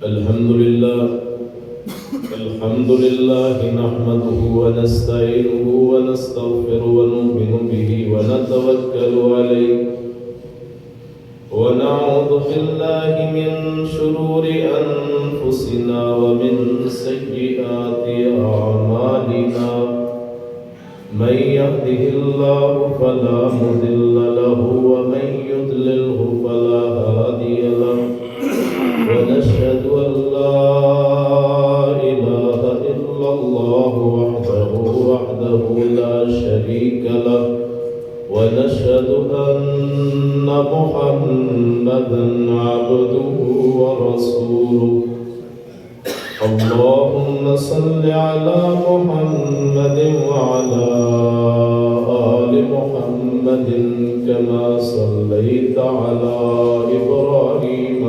الحمد لله نحمده ونستعينه ونستغفره ونؤمن به ونتوكل عليه ونعوذ بالله من شرور أنفسنا ومن سيئات أعمالنا من يهده الله فلا مضل له ومن يضلله فلا هادي له ونشهد أن لا إله إلا الله وحده لا شريك له ونشهد أن محمدا عبده ورسوله اللهم صل على محمد وعلى آل محمد كما صليت على إبراهيم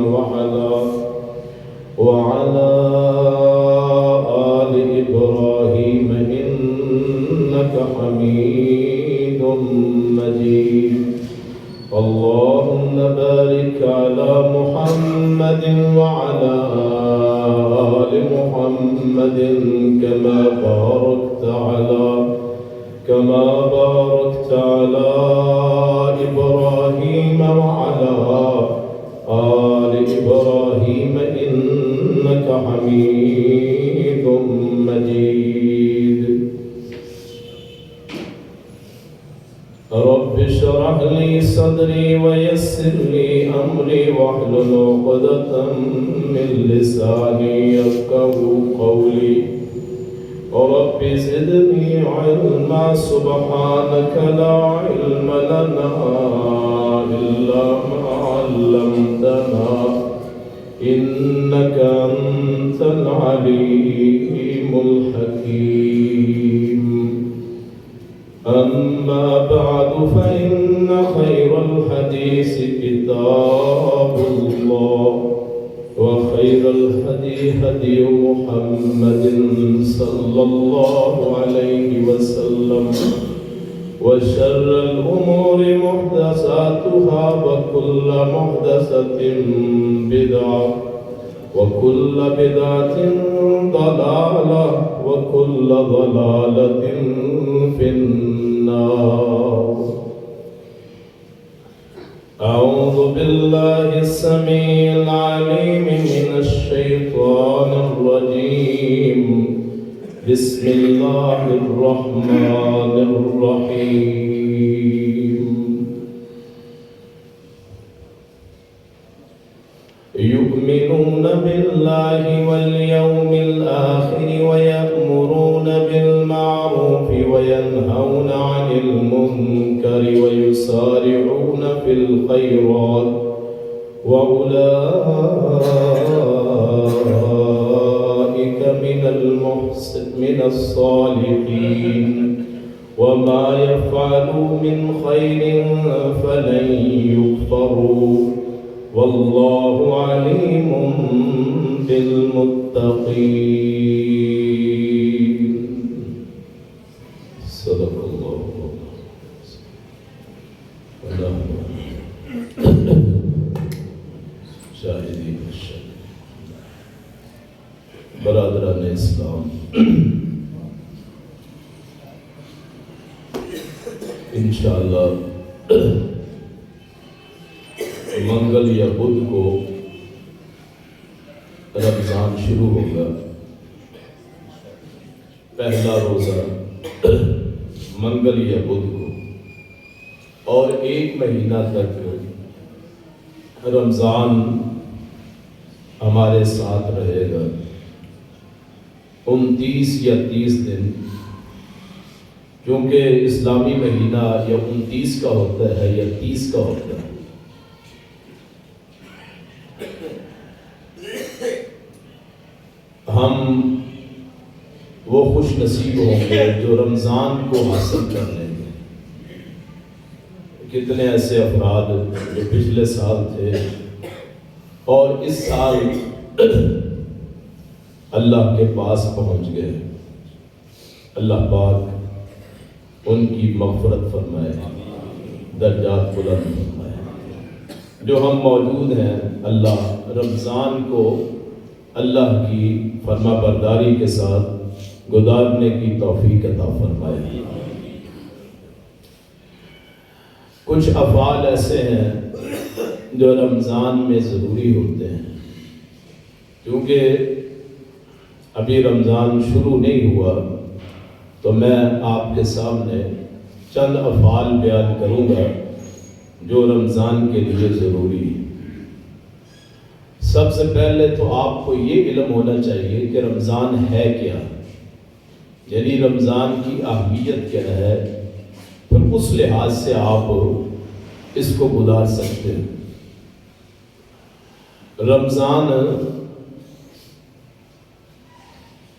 وعلى آل إبراهيم إنك حميد مجيد اللهم بارك على محمد وعلى آل محمد كما باركت على إبراهيم وعلى آل إبراهيم إنك حميد مجيد رب اشرح لي صدري ويسر لي أمري واحلل عقدة من لساني يفقهوا قولي رب زدني علما سبحانك لا علم لنا إلا ما علمتنا إنك أنت العليم الحكيم أما بعد فإن خير الحديث كتاب الله وخير الهدي هدي محمد صلى الله عليه وسلم وشر الأمور محدثاتها وكل محدثة بدعة وكل بدعة ضلالة وكل ضلالة في النار أعوذ بالله السميع العليم من الشيطان الرجيم بسم الله الرحمن الرحيم يؤمنون بالله واليوم الآخر ويأمرون بالمعروف وينهون عن المنكر ويسارعون في الخيرات وأولئك من الصالحين وما يفعلوا من خير فلن يكفروا والله عليم بالمتقين صدق الله شاہدین برادران اسلام انشاءاللہ منگل یا بدھ کو رمضان شروع ہوگا پہلا روزہ منگل یا بدھ کو اور 1 مہینہ تک رمضان ہمارے ساتھ رہے گا 29 یا 30 دن کیونکہ اسلامی مہینہ یا 29 کا ہوتا ہے یا 30 کا ہوتا ہے ہم وہ خوش نصیب ہوں گے جو رمضان کو حاصل کر لیں گے کتنے ایسے افراد جو پچھلے سال تھے اور اس سال اللہ کے پاس پہنچ گئے اللہ پاک ان کی مغفرت فرمائے درجات بلند فرمائے جو ہم موجود ہیں، اللہ رمضان کو اللہ کی فرما برداری کے ساتھ گزارنے کی توفیق عطا فرمائے۔ کچھ افعال ایسے ہیں جو رمضان میں ضروری ہوتے ہیں، کیونکہ ابھی رمضان شروع نہیں ہوا تو میں آپ کے سامنے چند افعال بیان کروں گا جو رمضان کے لیے ضروری ہے۔ سب سے پہلے تو آپ کو یہ علم ہونا چاہیے کہ رمضان ہے کیا، یعنی رمضان کی اہمیت کیا ہے، پھر اس لحاظ سے آپ اس کو گزار سکتے ہیں۔ رمضان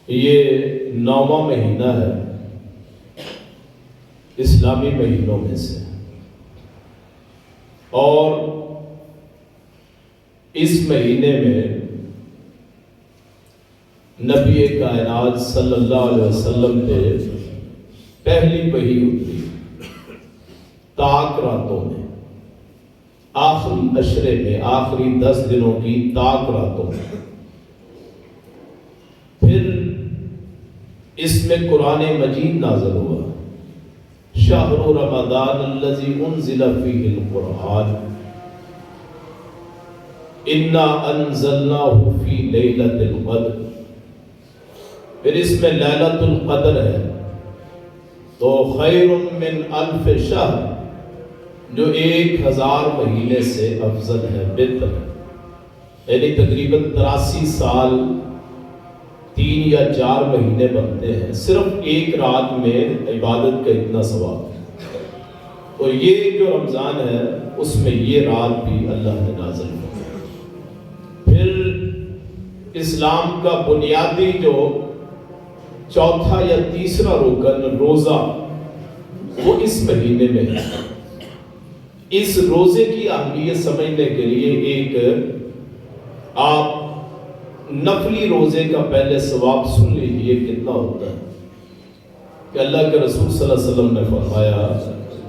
یہ 9واں مہینہ ہے اسلامی مہینوں میں سے، اور اس مہینے میں نبی کائنات صلی اللہ علیہ وسلم پہ پہلی وحی اتری طاق راتوں میں، آخری عشرے میں، آخری 10 دنوں کی طاق راتوں میں۔ پھر اس میں قرآن مجید نازل ہوا، شہر رمضان الذی انزل فیہ القرآن انا انزلناہ فی لیلۃ القدر۔ پھر اس میں لیلۃ القدر ہے تو خیر من الف شہر، جو 1000 مہینے سے افضل ہے، بہتر ہے، یعنی تقریباً 83 سال 3 یا 4 مہینے بنتے ہیں صرف ایک رات میں عبادت کا اتنا ثواب ہے۔ تو یہ جو رمضان ہے اس میں یہ رات بھی اللہ نے نازل کی۔ پھر اسلام کا بنیادی جو چوتھا یا تیسرا رکن روزہ، وہ اس مہینے میں ہے۔ اس روزے کی اہمیت سمجھنے کے لیے ایک آپ نفلی روزے کا پہلے ثواب سن لیجئے کتنا ہوتا ہے کہ اللہ کے رسول صلی اللہ علیہ وسلم نے فرمایا،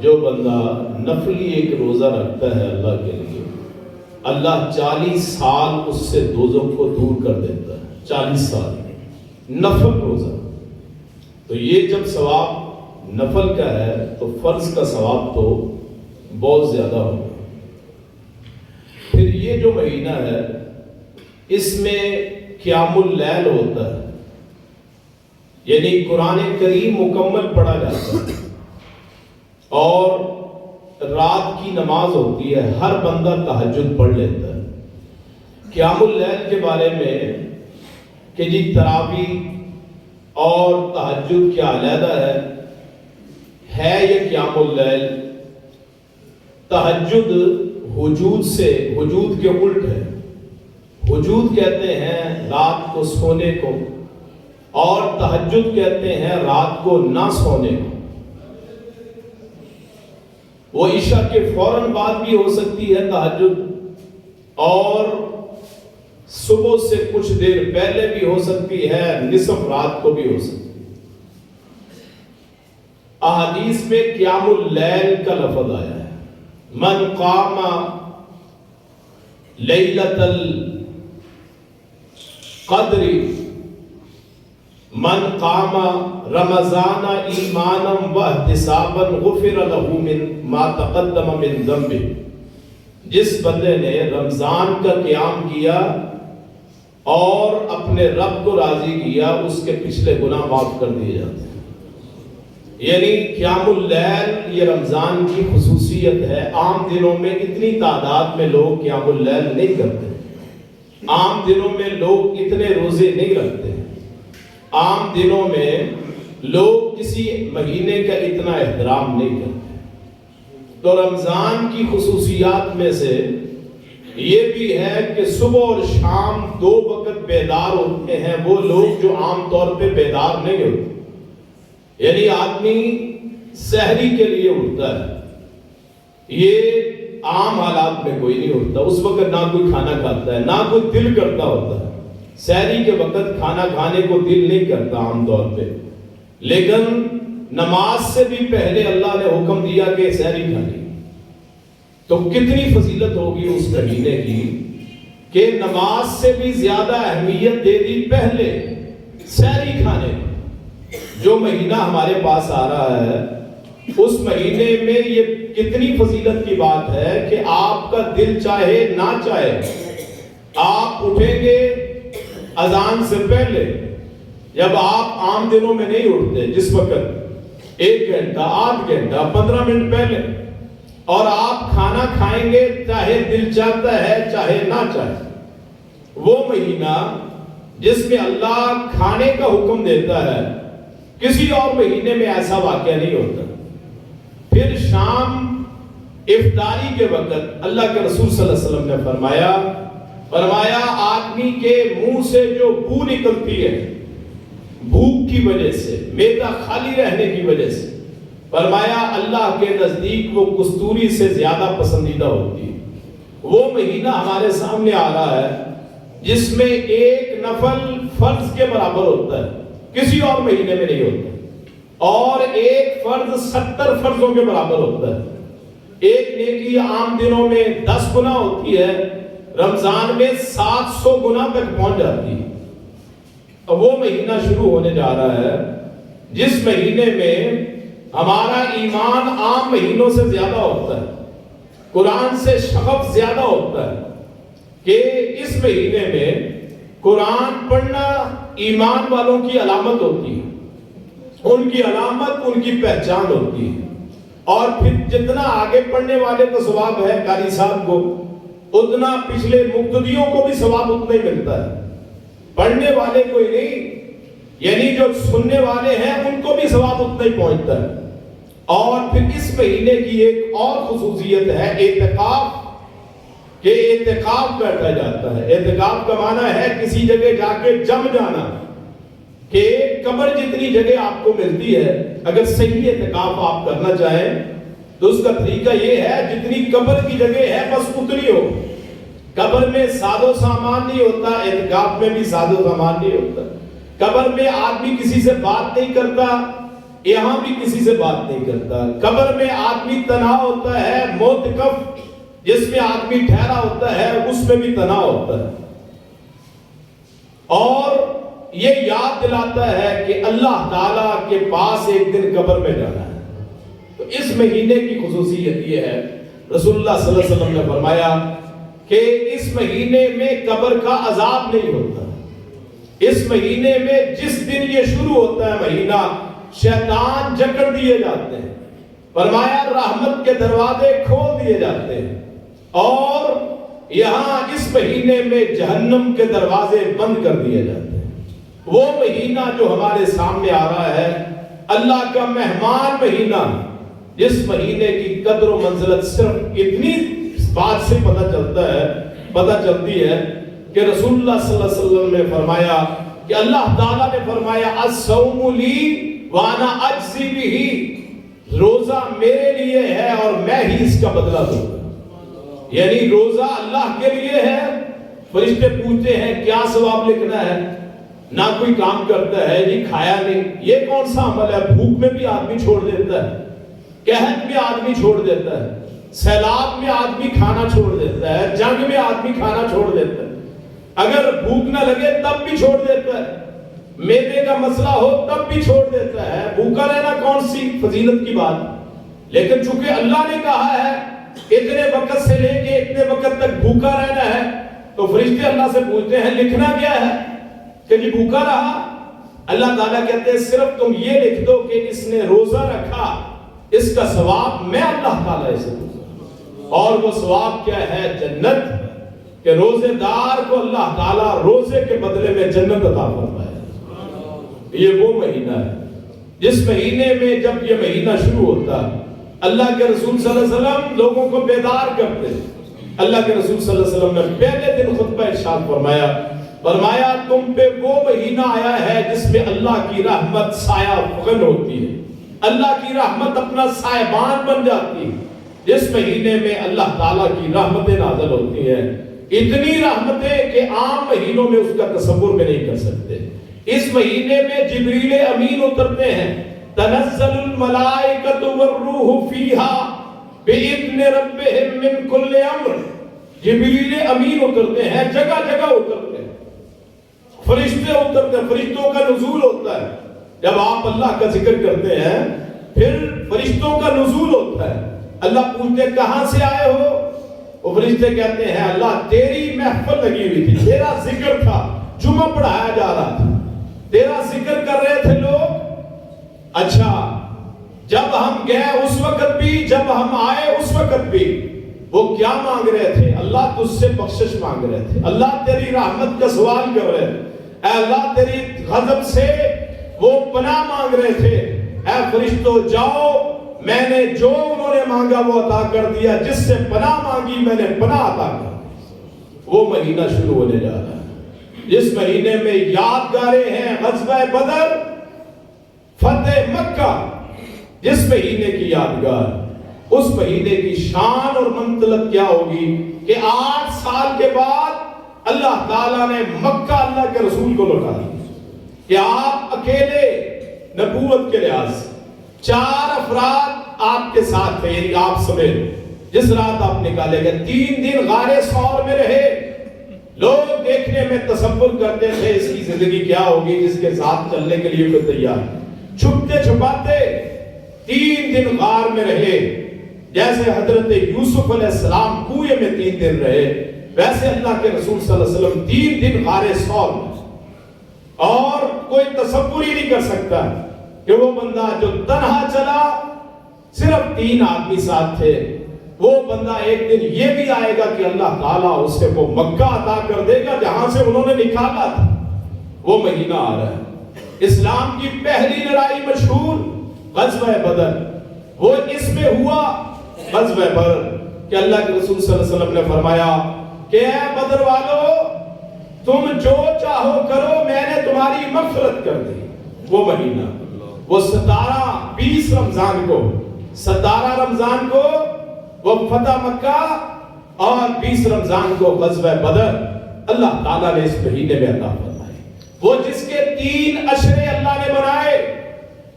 جو بندہ نفلی ایک روزہ رکھتا ہے اللہ کے لیے، اللہ 40 سال اس سے دوزخ کو دور کر دیتا ہے۔ 40 سال نفل روزہ، تو یہ جب ثواب نفل کا ہے تو فرض کا ثواب تو بہت زیادہ ہوگا۔ پھر یہ جو مہینہ ہے اس میں قیام اللیل ہوتا ہے، یعنی قرآن کریم مکمل پڑھا جاتا ہے اور رات کی نماز ہوتی ہے، ہر بندہ تہجد پڑھ لیتا ہے۔ قیام اللیل کے بارے میں کہ جی تراویح اور تہجد کیا علیحدہ ہے یہ قیام اللیل؟ تہجد ہجود کے الٹ ہے۔ ہجود کہتے ہیں رات کو سونے کو، اور تہجد کہتے ہیں رات کو نہ سونے کو۔ وہ عشاء کے فوراً بعد بھی ہو سکتی ہے تہجد، اور صبح سے کچھ دیر پہلے بھی ہو سکتی ہے، نصف رات کو بھی ہو سکتی ہے۔ احادیث میں قیام اللیل کا لفظ آیا ہے، من قام لیلۃ القدر من قام رمضان ایمانا واحتسابا غفر له من ما تقدم من ذنبه۔ جس بندے نے رمضان کا قیام کیا اور اپنے رب کو راضی کیا، اس کے پچھلے گناہ معاف کر دیے جاتے ہیں۔ یعنی قیام اللیل یہ رمضان کی خصوصیت ہے۔ عام دنوں میں اتنی تعداد میں لوگ قیام اللیل نہیں کرتے، عام دنوں میں لوگ اتنے روزے نہیں رکھتے، عام دنوں میں لوگ کسی مہینے کا اتنا احترام نہیں کرتے۔ تو رمضان کی خصوصیات میں سے یہ بھی ہے کہ صبح اور شام 2 وقت بیدار ہوتے ہیں وہ لوگ جو عام طور پہ بیدار نہیں ہوتے۔ یعنی آدمی سحری کے لیے اٹھتا ہے، یہ عام حالات میں کوئی نہیں اٹھتا، اس وقت نہ کوئی کھانا کھاتا ہے، نہ کوئی دل کرتا ہوتا ہے۔ سحری کے وقت کھانا کھانے کو دل نہیں کرتا عام طور پہ، لیکن نماز سے بھی پہلے اللہ نے حکم دیا کہ سحری کھانی۔ تو کتنی فضیلت ہوگی اس مہینے کی کہ نماز سے بھی زیادہ اہمیت دے دی پہلے سحری کھانے. جو مہینہ ہمارے پاس آ رہا ہے اس مہینے میں یہ کتنی فضیلت کی بات ہے کہ آپ کا دل چاہے نہ چاہے آپ اٹھیں گے اذان سے پہلے. جب آپ عام دنوں میں نہیں اٹھتے، جس وقت 1 گھنٹہ 8 گھنٹہ 15 منٹ پہلے، اور آپ کھانا کھائیں گے چاہے دل چاہتا ہے چاہے نہ چاہے. وہ مہینہ جس میں اللہ کھانے کا حکم دیتا ہے، کسی اور مہینے میں ایسا واقعہ نہیں ہوتا. پھر شام افطاری کے وقت اللہ کے رسول صلی اللہ علیہ وسلم نے فرمایا آدمی کے منہ سے جو بو نکلتی ہے بھوک کی وجہ سے، معدہ خالی رہنے کی وجہ سے، فرمایا اللہ کے نزدیک وہ کستوری سے زیادہ پسندیدہ ہوتی ہے. وہ مہینہ ہمارے سامنے آ رہا ہے جس میں ایک نفل فرض کے برابر ہوتا ہے، کسی اور مہینے میں نہیں ہوتا. اور ایک فرض 70 فرضوں کے برابر ہوتا ہے. ایک نیکی عام دنوں میں 10 گنا ہوتی ہے، رمضان میں 700 گنا تک پہنچ جاتی ہے. اب وہ مہینہ شروع ہونے جا رہا ہے جس مہینے میں ہمارا ایمان عام مہینوں سے زیادہ ہوتا ہے، قرآن سے شغف زیادہ ہوتا ہے. کہ اس مہینے میں قرآن پڑھنا ایمان والوں کی علامت ہوتی ہے، ان کی علامت ان کی پہچان ہوتی ہے. اور پھر جتنا آگے پڑھنے والے کو ثواب ہے قاری صاحب کو، اتنا پچھلے مقتدیوں کو بھی ثواب اتنا ہی ملتا ہے. پڑھنے والے کو ہی نہیں، یعنی جو سننے والے ہیں ان کو بھی ثواب اتنا ہی پہنچتا ہے. اور پھر اس مہینے کی ایک اور خصوصیت ہے اعتکاف، کہ اعتکاف بیٹھا جاتا ہے. اعتکاف کا معنی ہے کسی جگہ جا کے جم جانا، کہ قبر جتنی جگہ آپ کو ملتی ہے اگر صحیح اعتکاف آپ کرنا چاہیں تو اس کا طریقہ یہ ہے جتنی قبر کی جگہ ہے بس اتنی ہو. قبر میں ساز و سامان نہیں ہوتا، اعتکاف میں بھی ساز و سامان نہیں ہوتا. قبر میں آدمی کسی سے بات نہیں کرتا، یہاں بھی کسی سے بات نہیں کرتا. قبر میں آدمی تنہا ہوتا ہے، معتکف جس میں آدمی ٹھہرا ہوتا ہے اس میں بھی تنہا ہوتا ہے. اور یہ یاد دلاتا ہے کہ اللہ تعالیٰ کے پاس ایک دن قبر میں جانا ہے. تو اس مہینے کی خصوصیت یہ ہے، رسول اللہ صلی اللہ علیہ وسلم نے فرمایا کہ اس مہینے میں قبر کا عذاب نہیں ہوتا. اس مہینے میں جس دن یہ شروع ہوتا ہے مہینہ، شیطان جکڑ دیے جاتے ہیں. فرمایا رحمت کے دروازے کھول دیے جاتے ہیں، اور یہاں اس مہینے میں جہنم کے دروازے بند کر دیے جاتے ہیں. وہ مہینہ جو ہمارے سامنے آ رہا ہے اللہ کا مہمان مہینہ، جس مہینے کی قدر و منزلت صرف اتنی بات سے پتہ چلتی ہے کہ رسول اللہ صلی اللہ علیہ وسلم نے فرمایا کہ اللہ تعالیٰ نے فرمایا الصوم لی وانا اجزی بہ، روزہ میرے لیے ہے اور میں ہی اس کا بدلہ دوں گا. یعنی روزہ اللہ کے لیے ہے. فرشتے پوچھتے ہیں کیا ثواب لکھنا ہے؟ نہ کوئی کام کرتا ہے جی، کھایا نہیں، یہ کون سا عمل ہے؟ بھوک میں بھی آدمی چھوڑ دیتا ہے، قحط میں آدمی چھوڑ دیتا ہے، سیلاب میں آدمی کھانا چھوڑ دیتا ہے، جنگ میں آدمی کھانا چھوڑ دیتا ہے، اگر بھوک نہ لگے تب بھی چھوڑ دیتا ہے، معدے کا مسئلہ ہو تب بھی چھوڑ دیتا ہے. بھوکا رہنا کون سی فضیلت کی بات؟ لیکن چونکہ اللہ نے کہا ہے اتنے وقت سے لے کے اتنے وقت تک بھوکا رہنا ہے، تو فرشتے اللہ سے پوچھتے ہیں لکھنا کیا ہے کہ جی بھوکا رہا. اللہ تعالیٰ کہتے ہیں صرف تم یہ لکھ دو کہ اس نے روزہ رکھا، اس کا ثواب میں اللہ تعالیٰ اسے دوں گا. اور وہ ثواب کیا ہے؟ جنت. کہ روزے دار کو اللہ تعالیٰ روزے کے بدلے میں جنت عطا فرمائے. یہ وہ مہینہ ہے جس مہینے میں جب یہ مہینہ شروع ہوتا اللہ کے رسول صلی اللہ علیہ وسلم لوگوں کو بیدار کرتے. اللہ کے رسول صلی اللہ علیہ وسلم نے پہلے دن خطبہ ارشاد فرمایا تم پہ وہ مہینہ آیا ہے جس میں اللہ کی رحمت سایہ فغن ہوتی ہے، اللہ کی رحمت اپنا سائبان بن جاتی ہے. جس مہینے میں اللہ تعالیٰ کی رحمتیں نازل ہوتی ہیں، اتنی رحمتیں کہ عام مہینوں میں اس کا تصور میں نہیں کر سکتے. اس مہینے میں جبریل امین اترتے ہیں، تنزل الملائکۃ والروح فیہا، بِإِذْنِ رَبِّهِمْ مِنْ كُلِّ أَمْرٍ. جبریل امین اترتے ہیں، جگہ جگہ اترتے ہیں، فرشتے اترتے ہیں، فرشتوں کا نزول ہوتا ہے. جب آپ اللہ کا ذکر کرتے ہیں پھر فرشتوں کا نزول ہوتا ہے. اللہ پوچھتے کہاں سے آئے ہو؟ وہ فرشتے کہتے ہیں اللہ تیری محفل لگی ہوئی تھی، تیرا ذکر تھا، جمعہ پڑھایا جا رہا تھا، تیرا ذکر کر رہے تھے لوگ. اچھا جب ہم گئے اس وقت بھی، جب ہم آئے اس وقت بھی وہ کیا مانگ رہے تھے؟ اللہ تجھ سے بخشش مانگ رہے تھے، اللہ تیری رحمت کا سوال کر رہے تھے، اے اللہ تیری غضب سے وہ پناہ مانگ رہے تھے. اے فرشتوں جاؤ، میں نے جو انہوں نے مانگا وہ عطا کر دیا، جس سے پناہ مانگی میں نے پناہ عطا کر دی. وہ مہینہ شروع ہونے جا رہا ہے جس مہینے میں یادگاریں ہیں غزوہ بدر، فتح مکہ. جس مہینے کی یادگار، اس مہینے کی شان اور منزلت کیا ہوگی کہ 8 سال کے بعد اللہ تعالیٰ نے مکہ اللہ کے رسول کو لوٹا دیا کہ آپ اکیلے نبوت کے لحاظ سے 4 افراد آپ کے ساتھ تھے، یعنی آپ سمیت. جس رات آپ نکالے گئے 3 دن غار ثور میں رہے. لوگ دیکھنے میں تصور کرتے تھے اس کی زندگی کیا ہوگی جس کے ساتھ چلنے کے لیے کوئی تیار. چھپتے چھپاتے 3 دن غار میں رہے. جیسے حضرت یوسف علیہ السلام کنویں میں 3 دن رہے، ویسے اللہ کے رسول صلی اللہ علیہ وسلم 3 دن غار ثور میں. اور کوئی تصور ہی نہیں کر سکتا کہ وہ بندہ جو تنہا چلا، صرف 3 آدمی ساتھ تھے، وہ بندہ ایک دن یہ بھی آئے گا کہ اللہ تعالیٰ اسے وہ مکہ عطا کر دے گا جہاں سے انہوں نے نکالا تھا. وہ مہینہ آ رہا ہے. اسلام کی پہلی لڑائی مشہور غزوہ بدر، وہ اس میں ہوا غزوہ بدر کہ اللہ کے رسول صلی اللہ علیہ وسلم نے فرمایا کہ اے بدر والو تم جو چاہو کرو، میں نے تمہاری مغفرت کر دی. وہ مہینہ، وہ 17 رمضان کو وہ فتح مکہ، اور 20 رمضان کو غزوہ بدر اللہ تعالیٰ نے اس مہینے میں عطا فرمائے. وہ جس کے 3 عشرے اللہ نے بنائے.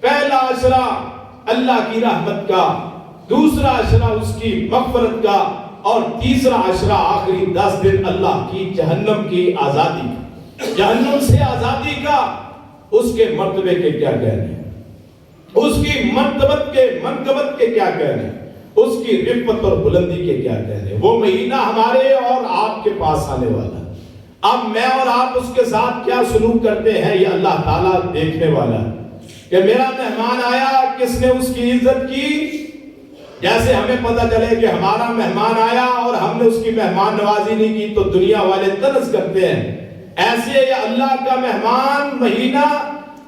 پہلا عشرہ اللہ کی رحمت کا، دوسرا عشرہ اس کی مغفرت کا، اور تیسرا عشرہ آخری 10 دن اللہ کی جہنم کی آزادی کا، جہنم سے آزادی کا. اس کے مرتبے کے کیا کہنے، اس کی منقبت کے کیا کہنے، اس کی رفعت اور بلندی کے کیا کہنے. وہ مہینہ ہمارے اور آپ کے پاس آنے والا. اب میں اور آپ اس کے ساتھ کیا سلوک کرتے ہیں یہ اللہ تعالیٰ دیکھنے والا ہے کہ میرا مہمان آیا کس نے اس کی عزت کی. جیسے ہمیں پتہ چلے کہ ہمارا مہمان آیا اور ہم نے اس کی مہمان نوازی نہیں کی تو دنیا والے طنز کرتے ہیں. ایسے یہ اللہ کا مہمان مہینہ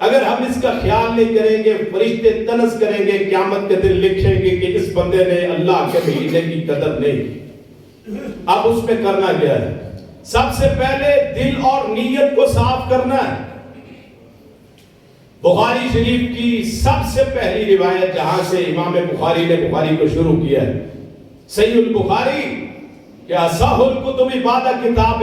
اگر ہم اس کا خیال نہیں کریں گے، فرشتے طنز کریں گے، قیامت کے دن لکھیں گے کہ اس بندے نے اللہ کے مہینے کی قدر نہیں کی. اب اس میں کرنا کیا ہے؟ سب سے پہلے دل اور نیت کو صاف کرنا ہے. بخاری شریف کی سب سے پہلی روایت جہاں سے امام بخاری نے بخاری کو شروع کیا ہے، صحیح البخاری، کہ اصح الکتب بعد کتاب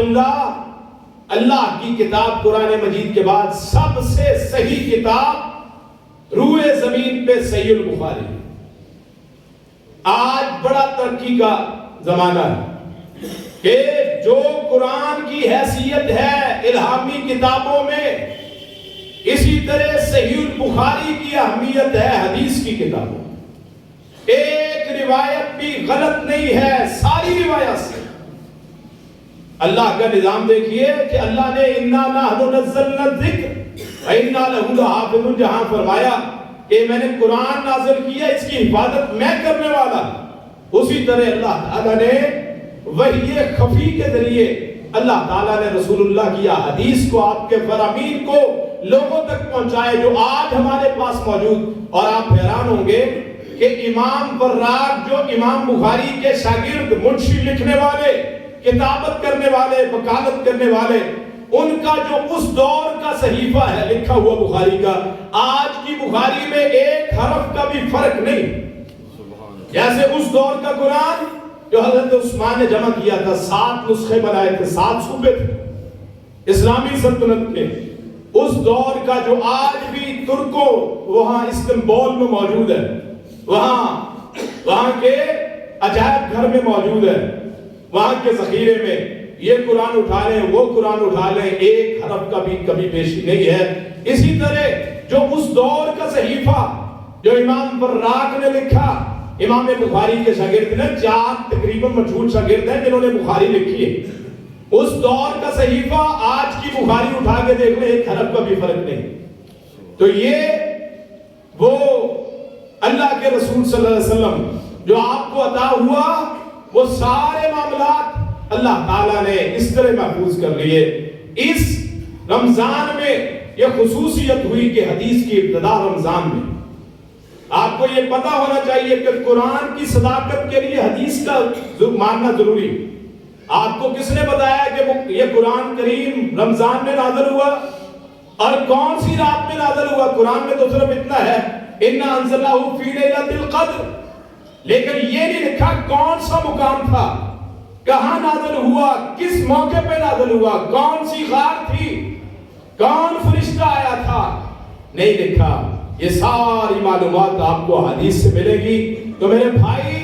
اللہ کی کتاب قرآن مجید کے بعد سب سے صحیح کتاب روئے زمین پہ صحیح البخاری. آج بڑا ترقی کا زمانہ ہے کہ جو قرآن کی حیثیت ہے الہامی کتابوں میں، اسی طرح صحیح البخاری کی اہمیت ہے حدیث کی کتابوں. ایک روایت بھی غلط نہیں ہے، ساری روایت سے. اللہ کا نظام دیکھیے کہ اللہ نے اِنَّا نَحْنُ نَزَّلْنَا الذِّكْرَ وَإِنَّا لَهُ لَحَافِظُونَ جہاں فرمایا کہ میں نے قرآن نازل کیا، اس کی حفاظت میں کرنے والا. اسی طرح اللہ تعالیٰ نے وحی خفی کے ذریعے اللہ تعالیٰ نے رسول اللہ کی حدیث کو، آپ کے فرامین کو لوگوں تک پہنچائے جو آج ہمارے پاس موجود. اور آپ حیران ہوں گے کہ امام وراق جو امام بخاری کے شاگرد، منشی لکھنے والے، کتابت کرنے والے، وکالت کرنے والے، ان کا جو اس دور کا صحیفہ ہے لکھا ہوا بخاری کا، آج کی بخاری میں ایک حرف کا بھی فرق نہیں. جیسے اس دور کا قرآن جو حضرت عثمان نے جمع کیا تھا، 7 نسخے بنائے تھے، 7 صوبے تھے اسلامی سلطنت کے. اس دور کا جو آج بھی ترکوں وہاں استنبول میں موجود ہے، وہاں کے عجائب گھر میں موجود ہے، وہاں کے ذخیرے میں یہ قرآن اٹھا لیں وہ قرآن اٹھا لیں، ایک حرف کا بھی کمی بیشی نہیں ہے۔ اسی طرح جو اس دور کا صحیفہ جو امام براق نے لکھا، امام بخاری کے شاگرد نے، 4 تقریباً مشہور شاگرد ہیں جنہوں نے بخاری لکھی ہے، اس دور کا صحیفہ آج کی بخاری اٹھا کے دیکھ لیں، ایک حرف کا بھی فرق نہیں۔ تو یہ وہ اللہ کے رسول صلی اللہ علیہ وسلم جو آپ کو عطا ہوا، وہ سارے معاملات اللہ تعالیٰ نے اس طرح محفوظ کر لیے۔ اس رمضان میں یہ خصوصیت ہوئی کہ حدیث کی ابتدا رمضان میں۔ آپ کو یہ پتا ہونا چاہیے کہ قرآن کی صداقت کے لیے حدیث کا ماننا ضروری۔ آپ کو کس نے بتایا کہ یہ قرآن کریم رمضان میں نازل ہوا اور کون سی رات میں نازل ہوا؟ قرآن میں تو صرف اتنا ہے اِنَّا أَنزَلْنَاهُ فِي لَيْلَةِ الْقَدْرِ، لیکن یہ نہیں لکھا کون سا مقام تھا، کہاں نازل ہوا، کس موقع پہ نازل ہوا، کون سی غار تھی، کون فرشتہ آیا تھا، نہیں لکھا۔ یہ ساری معلومات آپ کو حدیث سے ملے گی۔ تو میرے بھائی،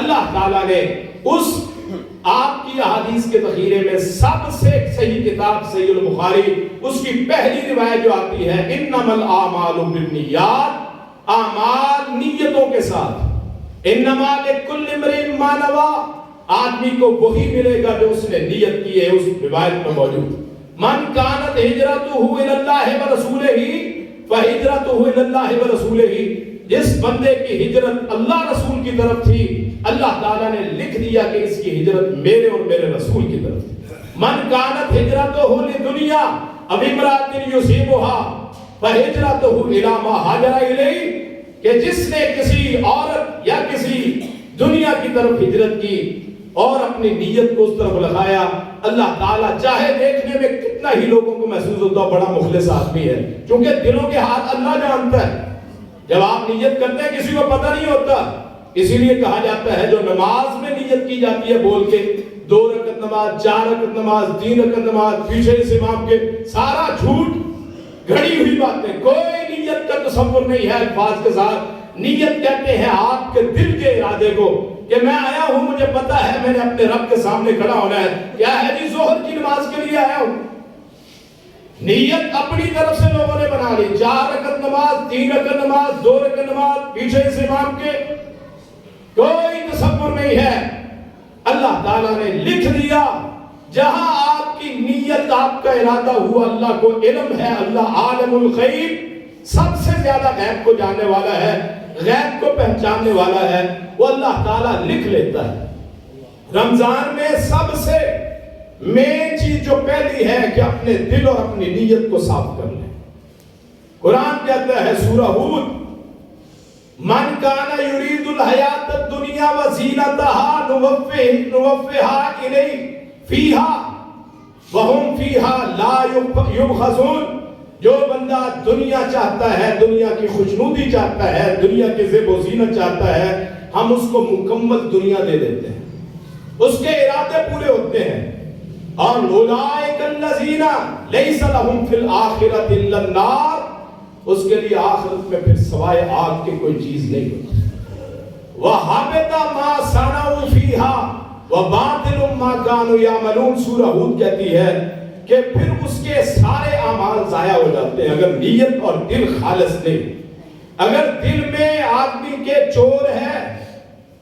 اللہ تعالیٰ نے اس آپ کی احادیث کے ذخیرے میں سب سے صحیح کتاب صحیح البخاری، اس کی پہلی روایت جو آتی ہے انما الاعمال بالنیات، اعمال نیتوں کے ساتھ، انما لکل امرئ ما نوی، آدمی کو وہی ملے گا جو اس نے نیت کی ہے۔ اس روایت میں موجود من کانت ہجرتہ الی اللہ ورسولہ فہجرتہ الی اللہ ورسولہ، جس بندے کی ہجرت اللہ رسول کی طرف تھی، اللہ تعالیٰ نے لکھ دیا کہ اس کی ہجرت میرے اور میرے رسول کی طرف تھی۔ من کانت ہجرتہ لدنیا او امرأۃ یصیبھا فہجرتہ الی ما ہاجر الیہ، کہ جس نے کسی عورت یا کسی دنیا کی طرف ہجرت کی اور اپنی نیت کو اس طرف لگایا، اللہ تعالیٰ چاہے دیکھنے میں کتنا ہی لوگوں کو محسوس ہوتا بڑا مخلص آدمی ہے، کیونکہ دلوں کے ہاتھ اللہ جانتا ہے۔ جب آپ نیت کرتے ہیں کسی کو پتہ نہیں ہوتا، اسی لیے کہا جاتا ہے جو نماز میں نیت کی جاتی ہے بول کے، 2 رکعت نماز، 4 رکعت نماز، 3 رکعت نماز، پیچھے اس امام کے، سارا جھوٹ گھڑی ہوئی باتیں، کوئی نیت کا تصور نہیں ہے الفاظ کے ساتھ۔ نیت کہتے ہیں آپ کے دل کے ارادے کو، کہ میں آیا ہوں، مجھے پتا ہے میں نے اپنے رب کے سامنے کھڑا ہونا ہے، کیا ہے جی ظہر کی نماز کے لیے آیا ہوں۔ نیت اپنی طرف سے لوگوں نے بنا لی، 4 رکعت نماز، 3 رکعت نماز، 2 رکعت نماز، پیچھے اس امام کے، کوئی تصور نہیں ہے۔ اللہ تعالیٰ نے لکھ دیا، جہاں آپ کی نیت، آپ کا ارادہ ہوا، اللہ کو علم ہے، اللہ عالم الغیب، سب سے زیادہ غیب کو جاننے والا ہے، غیب کو پہچاننے والا ہے، وہ اللہ تعالیٰ لکھ لیتا ہے۔ رمضان میں سب سے مین چیز جو پہلی ہے کہ اپنے دل اور اپنی نیت کو صاف کر لیں۔ قرآن کہتا ہے سورہ ہود، من کان یرید الحیات الدنیا وزینتہا نوفیہا الیہ فیہا وہم فیہا لا یبخسون، جو بندہ دنیا چاہتا ہے، دنیا کی خوشنودی چاہتا ہے، دنیا کے زیب و زینت چاہتا ہے، ہم اس کو مکمل دنیا دے دیتے ہیں، اس کے ارادے پورے ہوتے ہیں۔ اور اولئک الذین لیس لہم فی الآخرۃ الا النار، اس کے لیے آخرت میں پھر سوائے آگ کی کوئی چیز نہیں ہوتی۔ وَحَبِطَ مَا صَنَعُوا فِيهَا وَبَاطِلٌ مَا كَانُوا يَعْمَلُونَ، سورہ ہود کہتی ہے کہ پھر اس کے سارے اعمال ضائع ہو جاتے ہیں اگر نیت اور دل خالص نہیں۔ اگر دل میں آدمی کے چور ہے،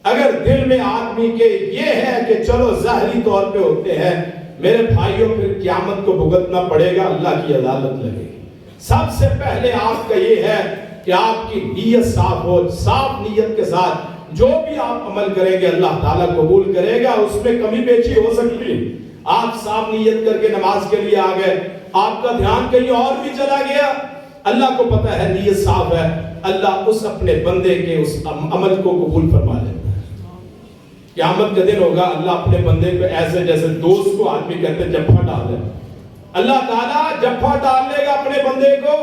اگر دل میں آدمی کے یہ ہے کہ چلو ظاہری طور پہ ہوتے ہیں، میرے بھائیوں پھر قیامت کو بھگتنا پڑے گا، اللہ کی عدالت لگے گی۔ سب سے پہلے آپ کا یہ ہے کہ آپ کی نیت صاف ہو، صاف نیت کے ساتھ جو بھی آپ عمل کریں گے اللہ تعالیٰ قبول کرے گا، اس میں کمی بیشی ہو سکتی ہے۔ آپ صاف نیت کر کے نماز کے لیے آ گئے، آپ کا دھیان کہیں اور بھی چلا گیا، اللہ کو پتا ہے نیت صاف ہے، اللہ اس اپنے بندے کے اس عمل کو قبول فرما لیتا ہے۔ قیامت کا دن ہوگا، اللہ اپنے بندے کو ایسے جیسے دوست کو آدمی کہتے ہیں جفا ڈال دے، اللہ تعالیٰ جفا ڈال لے گا اپنے بندے کو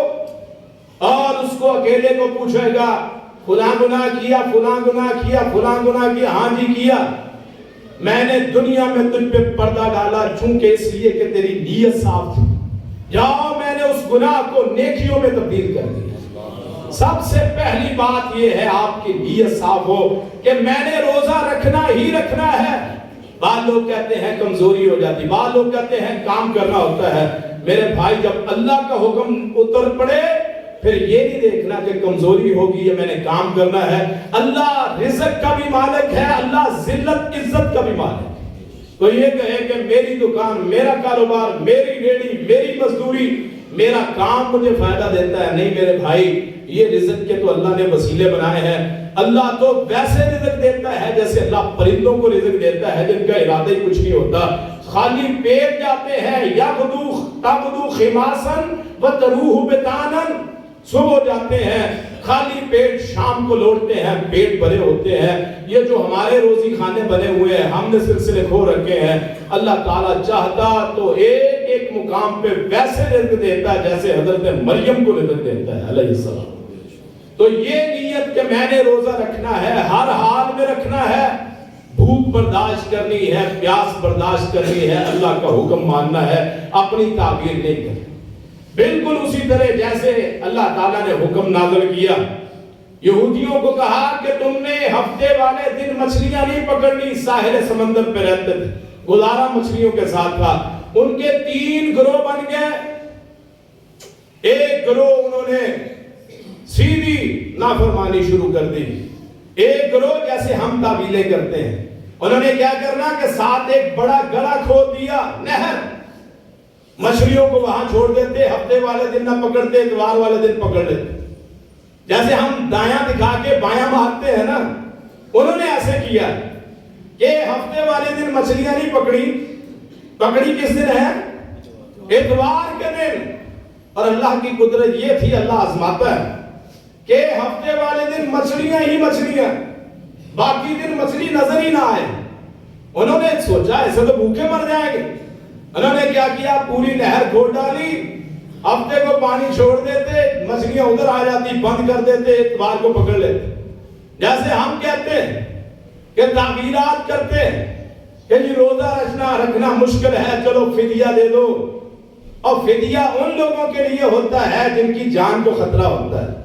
اور اس کو اکیلے کو پوچھے گا فلاں گناہ کیا، فلاں گناہ کیا، فلاں گناہ کیا، ہاں جی کیا، میں نے دنیا میں تجھ پہ پردہ ڈالا چونکہ اس لیے کہ تیری نیت صاف تھی، جاؤ میں نے اس گناہ کو نیکیوں میں تبدیل کر دیا۔ سب سے پہلی بات یہ ہے آپ کی نیت صاف ہو کہ میں نے روزہ رکھنا ہی رکھنا ہے. بعض لوگ کہتے ہیں کمزوری ہو جاتی, بعض لوگ کہتے ہیں کام کرنا ہوتا ہے. میرے بھائی جب اللہ کا حکم اتر پڑے پھر یہ نہیں دیکھنا کہ کمزوری ہوگی یا میں نے کام کرنا ہے. اللہ رزق کا بھی مالک ہے, اللہ ذلت عزت کا بھی مالک ہے. تو یہ کہے کہ میری دکان, میرا کاروبار, میری ریڑھی, میری مزدوری, میرا کام مجھے فائدہ دیتا ہے, نہیں میرے بھائی, یہ رزق کے تو اللہ نے وسیلے بنائے ہیں. اللہ تو ویسے رزق دیتا ہے جیسے اللہ پرندوں کو رزق دیتا ہے جن کا ارادہ ہی کچھ نہیں ہوتا. خالی پیٹ جاتے ہیں, یا تغدو خماسن وتروح بطانن, صبح جاتے ہیں خالی پیٹ, شام کو لوٹتے ہیں پیٹ بھرے ہوتے ہیں. یہ جو ہمارے روزی کھانے بنے ہوئے ہیں ہم نے سلسلے کھو رکھے ہیں, اللہ تعالیٰ چاہتا تو ایک ایک مقام پہ ویسے رزق دیتا ہے جیسے حضرت مریم کو رزق دیتا ہے علیہ السلام. تو یہ نیت کہ میں نے روزہ رکھنا ہے, ہر حال میں رکھنا ہے, بھوک برداشت کرنی ہے, پیاس برداشت کرنی ہے, اللہ کا حکم ماننا ہے, اپنی تعبیر نہیں کرنی. بالکل اسی طرح جیسے اللہ تعالیٰ نے حکم نازل کیا, یہودیوں کو کہا کہ تم نے ہفتے والے دن مچھلیاں نہیں پکڑنی. ساحل سمندر پہ رہتے تھے, گزارا مچھلیوں کے ساتھ تھا. ان کے 3 گروہ بن گئے. ایک گروہ انہوں نے سیدھی نافرمانی شروع کر دی. ایک گروہ جیسے ہم تعویلیں کرتے ہیں, انہوں نے کیا کرنا کہ ساتھ ایک بڑا گڑھا کھود دیا, نہر, مچھلیوں کو وہاں چھوڑ دیتے, ہفتے والے دن نہ پکڑتے, اتوار والے دن پکڑ لیتے. جیسے ہم دایاں دکھا کے بایاں مارتے ہیں نا, انہوں نے ایسے کیا کہ ہفتے والے دن مچھلیاں نہیں پکڑی, پکڑی کس دن ہے؟ اتوار کے دن. اور اللہ کی قدرت یہ تھی, اللہ آزماتا ہے کہ ہفتے والے دن مچھلیاں ہی مچھلیاں, باقی دن مچھلی نظر ہی نہ آئے. انہوں نے سوچا ایسے تو بھوکے مر جائیں گے. انہوں نے کیا کیا, پوری نہر کھود ڈالی, ہفتے کو پانی چھوڑ دیتے, مچھلیاں ادھر آ جاتی, بند کر دیتے, اتوار کو پکڑ لیتے. جیسے ہم کہتے ہیں کہ تعبیرات کرتے ہیں کہ جی روزہ رکھنا مشکل ہے, چلو فدیہ دے دو. اور فدیہ ان لوگوں کے لیے ہوتا ہے جن کی جان کو خطرہ ہوتا ہے.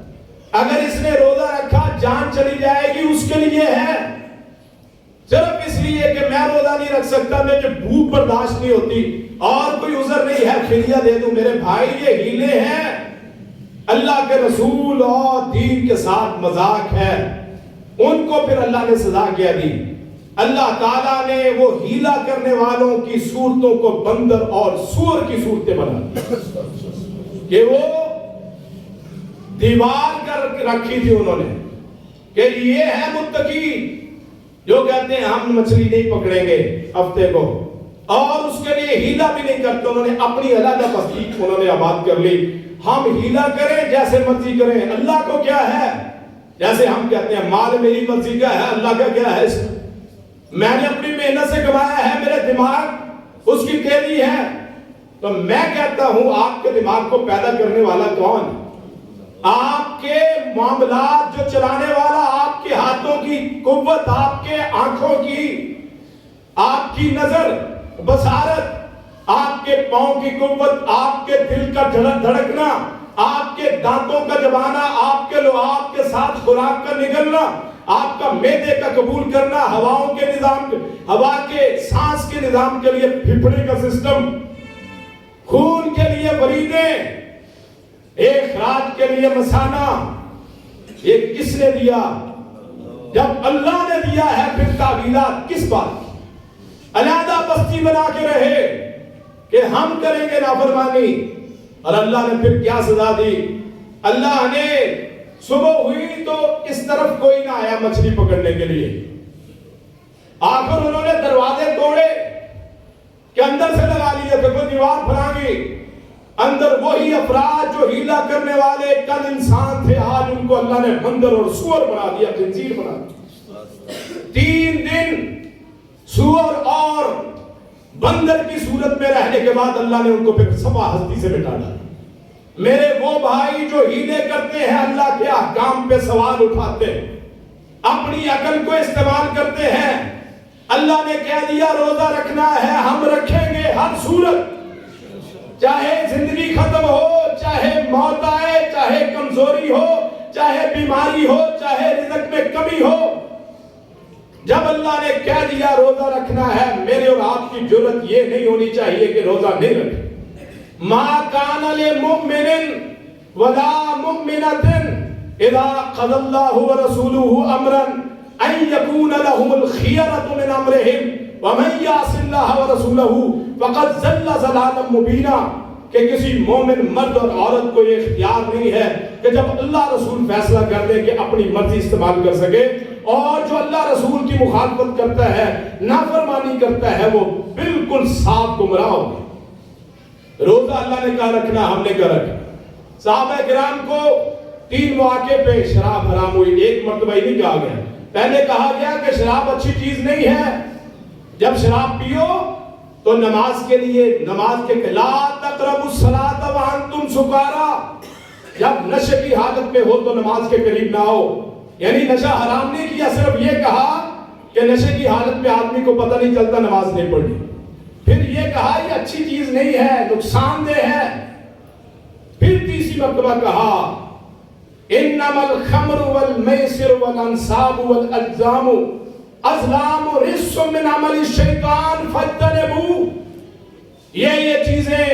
اگر اس نے روزہ رکھا جان چلی جائے گی اس کے لیے ہے, صرف اس لیے کہ میں روزہ نہیں رکھ سکتا, مجھے بھوک برداشت نہیں ہوتی, اور کوئی عذر نہیں ہے, فدیہ دے دوں. میرے بھائی یہ ہیلے ہیں, اللہ کے رسول اور دین کے ساتھ مذاق ہے. ان کو پھر اللہ نے سزا کیا دی. اللہ تعالیٰ نے وہ ہیلا کرنے والوں کی صورتوں کو بندر اور سور کی صورتیں بنا دی کہ وہ دیوار کر رکھی تھی انہوں نے کہ یہ ہے متقی جو کہتے ہیں ہم مچھلی نہیں پکڑیں گے ہفتے کو, اور اس کے لیے ہیلا بھی نہیں کرتے. انہوں نے اپنی علیحدہ بستی انہوں نے آباد کر لی. ہم ہیلا کریں جیسے مرضی کریں, اللہ کو کیا ہے. جیسے ہم کہتے ہیں مال میری مرضی کا ہے, اللہ کا کیا ہے, میں نے اپنی محنت سے کمایا ہے, میرے دماغ اس کی تیری ہے. تو میں کہتا ہوں آپ کے دماغ کو پیدا کرنے والا کون؟ آپ کے معاملات جو چلانے والا, آپ کے ہاتھوں کی قوت, آپ کے آنکھوں کی, آپ کی نظر, بصارت, آپ کے پاؤں کی قوت, آپ کے دل کا دھڑکنا, آپ کے دانتوں کا جبانا, آپ کے لعاب کے ساتھ خوراک کا نگلنا, آپ کا معدے کا قبول کرنا, ہواؤں کے نظام, ہوا کے سانس کے نظام کے لیے پھپھڑے کا سسٹم, خون کے لیے وریدیں, اخراج کے لیے مثانہ. یہ کس نے دیا؟ جب اللہ نے دیا ہے پھر تعویلات کس بات کی؟ علیحدہ بستی بنا کے رہے کہ ہم کریں گے نافرمانی. اور اللہ نے پھر کیا سزا دی؟ اللہ نے صبح ہوئی تو اس طرف کوئی نہ آیا مچھلی پکڑنے کے لیے. آخر انہوں نے دروازے توڑے کہ اندر سے لگا لیے تھے, کوئی دیوار پھلانگی. اندر وہی افراد جو ہیلا کرنے والے کل انسان تھے, آج ان کو اللہ نے بندر اور سور بنا دیا, خنزیر بنا دیا. 3 دن سور اور بندر کی صورت میں رہنے کے بعد اللہ نے ان کو پھر سوا ہستی سے مٹا ڈالا. میرے وہ بھائی جو ہیلے کرتے ہیں, اللہ کے احکام پہ سوال اٹھاتے ہیں, اپنی عقل کو استعمال کرتے ہیں. اللہ نے کہہ دیا روزہ رکھنا ہے, ہم رکھیں گے ہر صورت, چاہے زندگی ختم ہو, چاہے موت آئے, چاہے کمزوری ہو, چاہے بیماری ہو، چاہے رزق میں کمی ہو، جب اللہ نے کہہ دیا روزہ رکھنا ہے، میرے اور آپ کی جرت یہ نہیں ہونی چاہیے کہ روزہ نہیں رکھے۔ ما کان للمؤمن ولا مؤمنۃ اذا قضى الله ورسوله امرا ان يكون لهم الخيرة من امرهم ومن يعص الله ورسوله فقد ضل ضلالا مبینا، کہ کسی مومن مرد اور عورت کو یہ اختیار نہیں ہے کہ جب اللہ رسول فیصلہ کر دے کہ اپنی مرضی استعمال کر سکے، اور جو اللہ رسول کی مخالفت کرتا ہے، نافرمانی کرتا ہے، وہ بالکل صاف گمراہ ہوگا۔ روزہ اللہ نے کہا رکھنا، ہم نے کہا رکھنا۔ صحابہ کرام کو 3 مواقع پہ شراب حرام ہوئی، ایک مرتبہ ہی نہیں کہا گیا۔ پہلے کہا گیا کہ شراب اچھی چیز نہیں ہے، جب شراب پیو تو نماز کے لیے، نماز کے لا تقربوا الصلاۃ وانتم سکارا، جب نشے کی حالت میں ہو تو نماز کے قریب نہ آؤ۔ یعنی نشہ حرام نہیں کیا، صرف یہ کہا کہ نشے کی حالت میں آدمی کو پتہ نہیں چلتا نماز نہیں پڑھنی۔ پھر یہ کہا یہ اچھی چیز نہیں ہے، نقصان دہ ہے۔ پھر تیسری مرتبہ کہا انما الخمر والمیسر والانصاب والازلام ازلام رجس من عمل الشیطان فاجتنبوہ، یہ چیزیں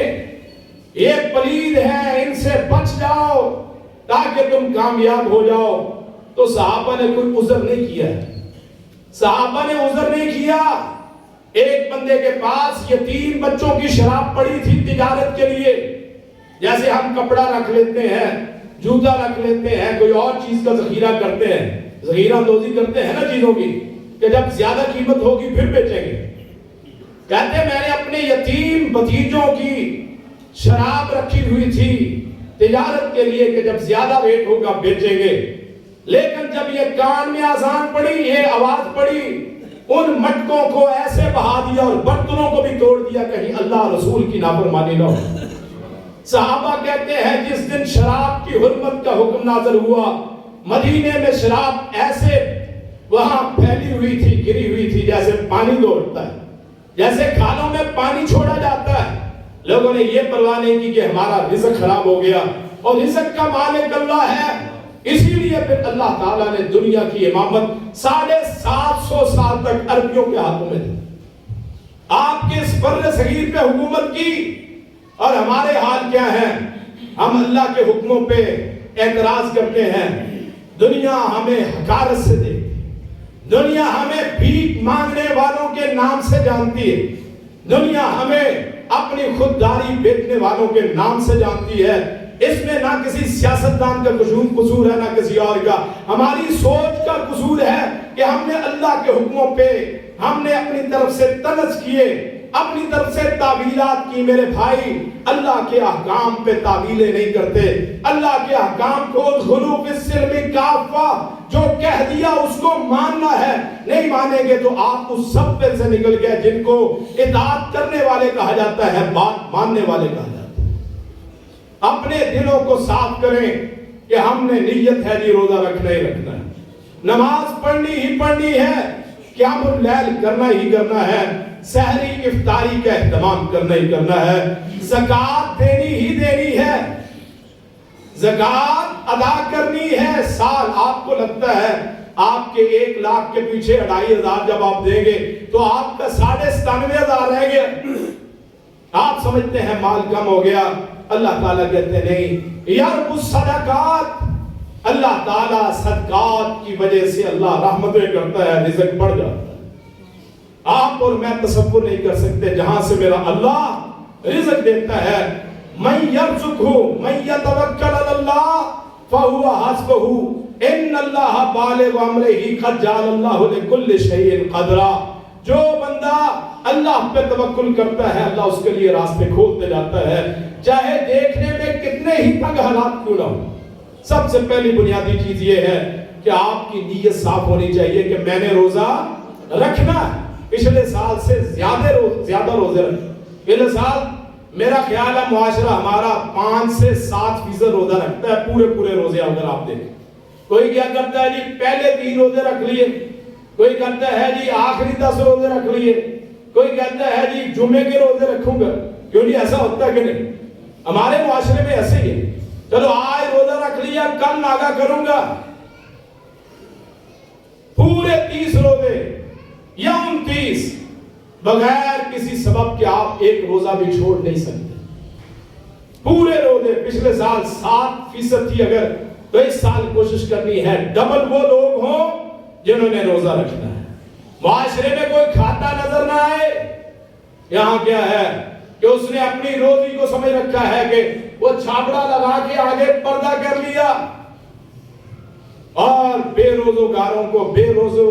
یہ پلید ہیں، ان سے بچ جاؤ تاکہ تم کامیاب ہو جاؤ۔ تو صحابہ نے کوئی عذر نہیں کیا، صحابہ نے عذر نہیں کیا۔ ایک بندے کے پاس یتیم بچوں کی شراب پڑی تھی تجارت کے لیے، جیسے ہم کپڑا رکھ لیتے ہیں، جوتا رکھ لیتے ہیں، کوئی اور چیز کا ذخیرہ کرتے ہیں، ذخیرہ اندوزی کرتے ہیں نا چیزوں کی، کہ جب زیادہ قیمت ہوگی پھر بیچیں گے۔ کہتے ہیں میں نے اپنے یتیم بھتیجوں کی شراب رکھی ہوئی تھی تجارت کے لیے کہ جب زیادہ ریٹ ہوگا بیچیں گے، لیکن جب یہ کان میں اذان پڑی، یہ آواز پڑی، ان مٹکوں کو ایسے بہا دیا اور برتنوں کو بھی توڑ دیا کہیں اللہ رسول کی نافرمانی نہ ہو۔ صحابہ کہتے ہیں جس دن شراب کی حرمت کا حکم نازل ہوا، مدینے میں شراب ایسے وہاں پھیلی ہوئی تھی، گری ہوئی تھی، جیسے پانی دوڑتا ہے، جیسے کھالوں میں پانی چھوڑا جاتا ہے۔ لوگوں نے یہ پرواہ نہیں کی کہ ہمارا رزق خراب ہو گیا، اور رزق کا مالک اللہ ہے۔ اسی لیے پھر اللہ تعالیٰ نے دنیا کی امامت 750 سال تک عربیوں کے ہاتھوں میں دی، آپ کے اس بر صغیر پہ حکومت کی۔ اور ہمارے حال کیا ہے؟ ہم اللہ کے حکموں پہ اعتراض کرتے ہیں، دنیا ہمیں حقارت سے دیکھتی ہے، دنیا ہمیں بھیک مانگنے والوں کے نام سے جانتی ہے، دنیا ہمیں اپنی خودداری بیچنے والوں کے نام سے جانتی ہے۔ اس میں نہ کسی سیاستدان کا قصور ہے، نہ کسی اور کا، ہماری سوچ کا قصور ہے کہ ہم نے اللہ کے حکموں پہ ہم نے اپنی طرف سے طنز کیے، اپنی طرف سے تعویلات کی۔ میرے بھائی، اللہ کے احکام پہ تعویلیں نہیں کرتے، اللہ کے احکام کو ادخلوا فی السلم کافہ، جو کہہ دیا اس کو ماننا ہے۔ نہیں مانیں گے تو آپ اس سب پہ سے نکل گئے جن کو اطاعت کرنے والے کہا جاتا ہے، بات ماننے والے کہا جاتا ہے۔ اپنے دلوں کو صاف کریں کہ ہم نے نیت ہے جی روزہ رکھنا ہی رکھنا ہے، نماز پڑھنی ہی پڑھنی ہے، قیام اللیل کرنا ہی کرنا ہے، سحری افطاری کا اہتمام کرنا ہی کرنا ہے، زکوٰۃ دینی ہی دینی ہے، زکوٰۃ ادا کرنی ہے۔ سال آپ کو لگتا ہے آپ کے 1 لاکھ کے پیچھے 2500 جب آپ دیں گے تو آپ کا 97,500 رہ گیا، آپ سمجھتے ہیں مال کم ہو گیا۔ اللہ تعالیٰ کہتے ہیں نہیں، یرب الصدقات، اللہ تعالیٰ صدقات کی وجہ سے اللہ رحمتیں کرتا ہے، رزق بڑھ جاتا ہے۔ آپ اور میں تصور نہیں کر سکتے جہاں سے میرا اللہ رزق دیتا ہے۔ من یرزقہ من یتوکل علی اللہ فہو حسبہ ان اللہ بالغ امرہ قد جعل اللہ لکل شیء قدرا، جو بندہ اللہ پہ توکل کرتا ہے اللہ اس کے لیے راستے کھولتے جاتا ہے، چاہے دیکھنے میں کتنے ہی تنگ حالات کیوں نہ ہو۔ سب سے پہلی بنیادی چیز یہ ہے کہ آپ کی نیت صاف ہونی چاہیے کہ میں نے روزہ رکھنا ہے۔ پچھلے سال سے زیادہ روزے رکھے، پچھلے سال میرا خیال ہے معاشرہ ہمارا 5 سے 7% روزہ رکھتا ہے، پورے روزے اگر آپ دیکھیں۔ کوئی کیا کرتا ہے جی پہلے 3 روزے رکھ لیے، کوئی کہتا ہے جی آخری 10 روزے رکھ لیے، کوئی کہتا ہے جی جمعے کے روزے رکھوں گا۔ کیوں نہیں ایسا ہوتا ہے کہ نہیں؟ ہمارے معاشرے میں ایسے ہی ہے، چلو آج روزہ رکھ لیا، کل ناگا کروں گا، پورے 30 روزے یا 29 بغیر کسی سبب کے آپ ایک روزہ بھی چھوڑ نہیں سکتے۔ پورے روزے پچھلے سال 7% تھی اگر، تو اس سال کوشش کرنی ہے ڈبل وہ لوگ ہوں جنہوں نے روزہ رکھنا ہے۔ معاشرے میں کوئی کھاتا نظر نہ آئے۔ یہاں کیا ہے کہ اس نے اپنی روزی کو سمجھ رکھا ہے کہ وہ چھاپڑا لگا کے آگے پردہ کر لیا، اور بے روزگاروں کو، بے روزو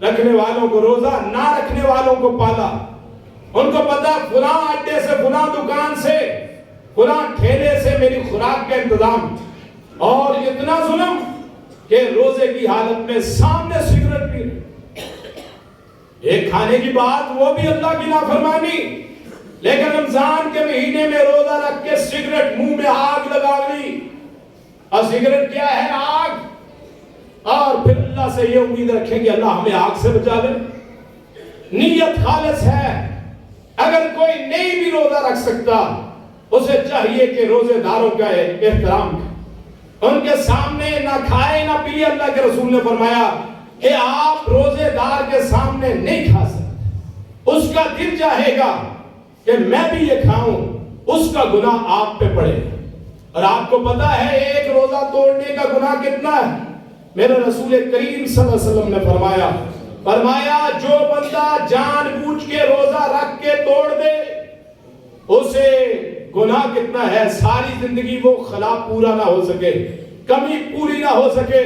رکھنے والوں کو، روزہ نہ رکھنے والوں کو پالا۔ ان کو پتا فلاں اڈے سے، فلاں دکان سے، فلاں ٹھیلے سے میری خوراک کا انتظام، اور اتنا ظلم کہ روزے کی حالت میں سامنے سگریٹ پی رہے۔ ایک کھانے کی بات وہ بھی اللہ کی نافرمانی، لیکن رمضان کے مہینے میں روزہ رکھ کے سگریٹ منہ میں آگ لگا لی۔ اور سگریٹ کیا ہے؟ آگ۔ اور پھر اللہ سے یہ امید رکھیں کہ اللہ ہمیں آگ سے بچا لے۔ نیت خالص ہے۔ اگر کوئی نہیں بھی روزہ رکھ سکتا، اسے چاہیے کہ روزے داروں کا احترام کرے، ان کے سامنے نہ کھائے نہ پیے۔ اللہ کے رسول نے فرمایا کہ آپ روزے دار کے سامنے نہیں کھا سکتے، اس کا دل چاہے گا کہ میں بھی یہ کھاؤں، اس کا گناہ آپ پہ پڑے۔ اور آپ کو پتا ہے ایک روزہ توڑنے کا گناہ کتنا ہے؟ میرے رسول کریم صلی اللہ علیہ وسلم نے فرمایا جو بندہ جان بوجھ کے روزہ رکھ کے توڑ دے، اسے گناہ کتنا ہے؟ ساری زندگی وہ خلا پورا نہ ہو سکے، کمی پوری نہ ہو سکے،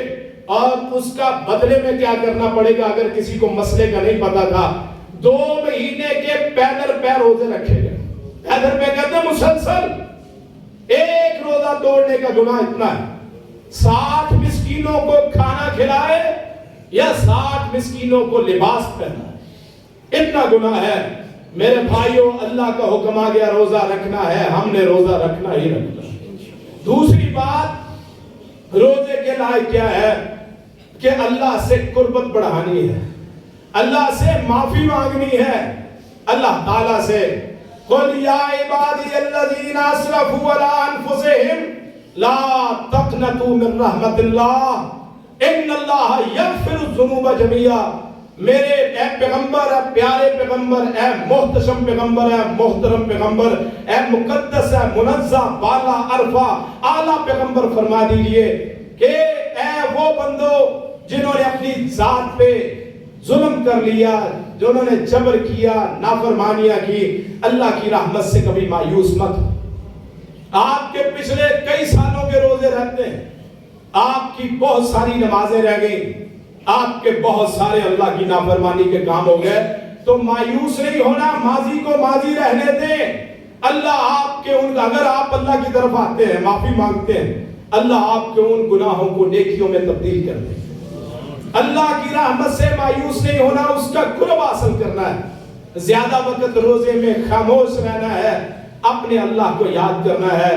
اور اس کا بدلے میں کیا کرنا پڑے گا؟ اگر کسی کو مسئلے کا نہیں پتا تھا، 2 مہینے کے پیدر پہ روزے رکھے گئے۔ پیدر پہ کہتے ہیں مسلسل۔ ایک روزہ توڑنے کا گناہ اتنا ہے، 60 مسکینوں کو کھانا کھلائے یا 60 مسکینوں کو لباس پہنائے، اتنا گناہ ہے۔ میرے بھائیوں، اللہ کا حکم آ گیا روزہ رکھنا ہے، ہم نے روزہ رکھنا ہی رکھنا۔ دوسری بات روزے کے لائق کیا ہے کہ اللہ سے قربت بڑھانی ہے، اللہ سے معافی مانگنی ہے، اللہ تعالیٰ سے قُلْ يَا عِبَادِيَ الَّذِينَ أَسْرَفُوا عَلَىٰ أَنفُسِهِمْ لَا تَقْنَطُوا مِن رَحْمَتِ اللَّهِ إِنَّ اللَّهَ يَغْفِرُ الذُّنُوبَ جَمِيعًا۔ میرے اے پیغمبر، اے پیارے پیغمبر، اے محتشم پیغمبر، اے محترم پیغمبر، اے مقدس، اے منزہ، بالا عرفہ، اعلیٰ پیغمبر فرما دیجئے کہ اے وہ بندو جنہوں نے اپنی ذات پہ ظلم کر لیا، جنہوں نے جبر کیا، نافرمانیاں کی، اللہ کی رحمت سے کبھی مایوس مت۔ آپ کے پچھلے کئی سالوں کے روزے رہتے ہیں، آپ کی بہت ساری نمازیں رہ گئیں، آپ کے بہت سارے اللہ کی نافرمانی کے کام ہو گئے، تو مایوس نہیں ہونا، ماضی کو ماضی رہنے دیں۔ اللہ آپ کے اگر آپ اللہ کی طرف آتے ہیں، معافی مانگتے ہیں، اللہ آپ کے ان گناہوں کو نیکیوں میں تبدیل کر دے۔ اللہ کی رحمت سے مایوس نہیں ہونا، اس کا قرب حاصل کرنا ہے۔ زیادہ وقت روزے میں خاموش رہنا ہے، اپنے اللہ کو یاد کرنا ہے،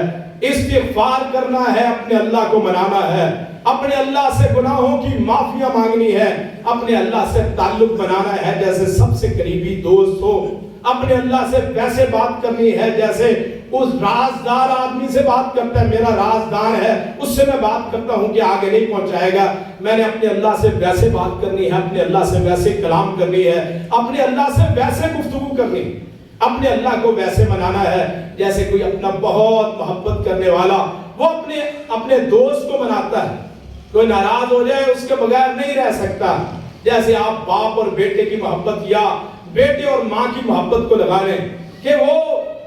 استغفار کرنا ہے، اپنے اللہ کو منانا ہے، اپنے اللہ سے گناہوں کی معافیاں مانگنی ہے، اپنے اللہ سے تعلق بنانا ہے جیسے سب سے قریبی دوست ہو، اپنے اللہ سے ویسے بات کرنی ہے جیسے اس رازدار آدمی سے بات کرتا ہے، میرا رازدار ہے، اس سے میں بات کرتا ہوں کہ آگے نہیں پہنچائے گا، میں نے اپنے اللہ سے ویسے بات کرنی ہے، اپنے اللہ سے ویسے کلام کرنی ہے، اپنے اللہ سے ویسے گفتگو کرنی، اپنے اللہ کو ویسے منانا ہے جیسے کوئی اپنا بہت محبت کرنے والا وہ اپنے دوست کو مناتا ہے۔ کوئی ناراض ہو جائے اس کے بغیر نہیں رہ سکتا، جیسے آپ باپ اور بیٹے کی محبت یا بیٹے اور ماں کی محبت کو لگا لیں کہ وہ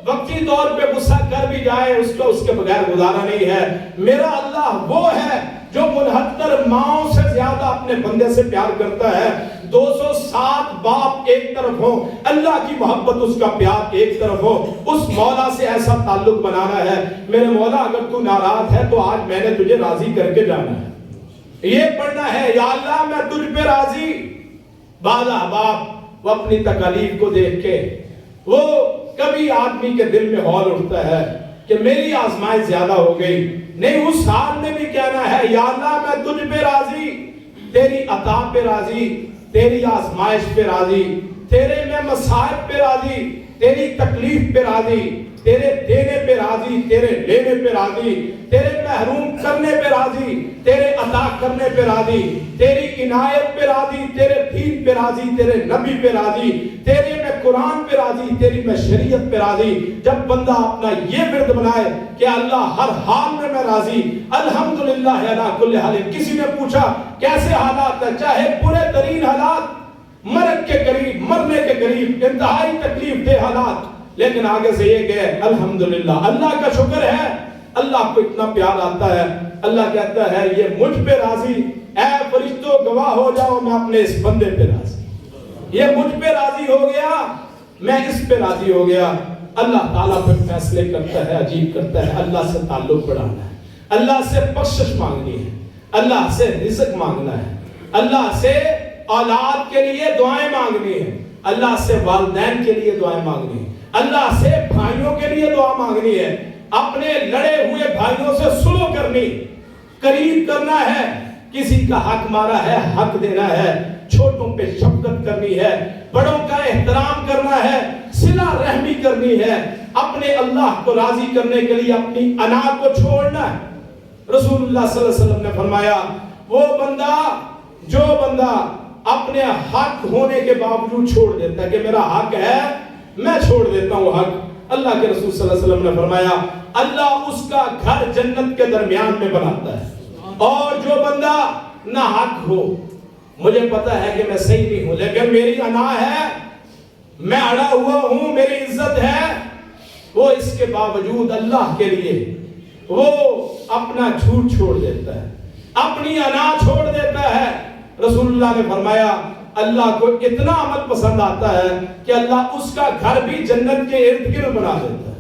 وقتی طور پہ غصہ کر بھی جائے اس کے بغیر گزارا نہیں ہے۔ میرا اللہ وہ ہے جو 69 ماؤں سے زیادہ اپنے بندے سے پیار کرتا ہے۔ 207 باپ ایک طرف ہو، اللہ کی محبت اس کا پیار ایک طرف ہو، اس مولا سے ایسا تعلق بنانا ہے۔ میرے مولا اگر تو ناراض ہے تو آج میں نے تجھے راضی کر کے جانا ہے، یہ پڑھنا ہے، یا اللہ میں تجھ پہ راضی۔ بعض احباب وہ اپنی تکالیف کو دیکھ کے وہ کبھی آدمی کے دل میں ہول اٹھتا ہے کہ میری آزمائش زیادہ ہو گئی، نہیں اس حال میں بھی کہنا ہے یا اللہ میں تجھ پہ راضی، تیری عطا پہ راضی، تیری آزمائش پہ راضی، تیرے میں مصائب پہ راضی، تیری تکلیف پہ راضی، تیرے دینے پہ راضی، تیرے لینے پہ راضی، تیرے محروم کرنے پہ راضی، تیرے عطا کرنے پہ راضی، تیری عنایت پہ راضی، تیرے دین پہ راضی، تیرے نبی پہ راضی، تیرے میں قرآن پہ راضی، تیری میں شریعت پہ راضی۔ جب بندہ اپنا یہ ورد بنائے کہ اللہ ہر حال میں میں راضی، الحمدللہ علی کل حال۔ کسی نے پوچھا کیسے حالات ہیں؟ چاہے برے ترین حالات، مرگ کے قریب، مرنے کے قریب، انتہائی تکلیف دہ حالات، لیکن آگے سے یہ کہ الحمدللہ، اللہ کا شکر ہے۔ اللہ کو اتنا پیار آتا ہے، اللہ کہتا ہے یہ مجھ پہ راضی، اے فرشتوں گواہ ہو جاؤ میں اپنے اس بندے پہ راضی، یہ مجھ پہ راضی ہو گیا، میں اس پہ راضی ہو گیا۔ اللہ تعالیٰ پھر فیصلے کرتا ہے، عجیب کرتا ہے۔ اللہ سے تعلق بڑھانا ہے، اللہ سے بخشش مانگنی ہے، اللہ سے رزق مانگنا ہے، اللہ سے اولاد کے لیے دعائیں مانگنی ہے، اللہ سے والدین کے لیے دعائیں مانگنی ہے، اللہ سے بھائیوں کے لیے دعا مانگنی ہے، اپنے لڑے ہوئے بھائیوں سے صلح کرنی، قریب کرنا ہے، کسی کا حق مارا ہے حق دینا ہے، چھوٹوں پہ شفقت کرنی ہے، بڑوں کا احترام کرنا ہے، صلہ رحمی کرنی ہے، اپنے اللہ کو راضی کرنے کے لیے اپنی انا کو چھوڑنا ہے۔ رسول اللہ صلی اللہ علیہ وسلم نے فرمایا وہ بندہ، جو بندہ اپنے حق ہونے کے باوجود چھوڑ دیتا ہے کہ میرا حق ہے میں چھوڑ دیتا ہوں حق، اللہ کے رسول صلی اللہ علیہ وسلم نے فرمایا اللہ اس کا گھر جنت کے درمیان میں بناتا ہے۔ اور جو بندہ نہ حق ہو، مجھے پتا ہے کہ میں صحیح نہیں ہوں لیکن میری انا ہے، میں اڑا ہوا ہوں، میری عزت ہے، وہ اس کے باوجود اللہ کے لیے وہ اپنا جھوٹ چھوڑ دیتا ہے، اپنی انا چھوڑ دیتا ہے۔ رسول اللہ نے فرمایا اللہ کو اتنا عمل پسند آتا ہے کہ اللہ اس کا گھر بھی جنت کے ارد گرد بنا دیتا ہے۔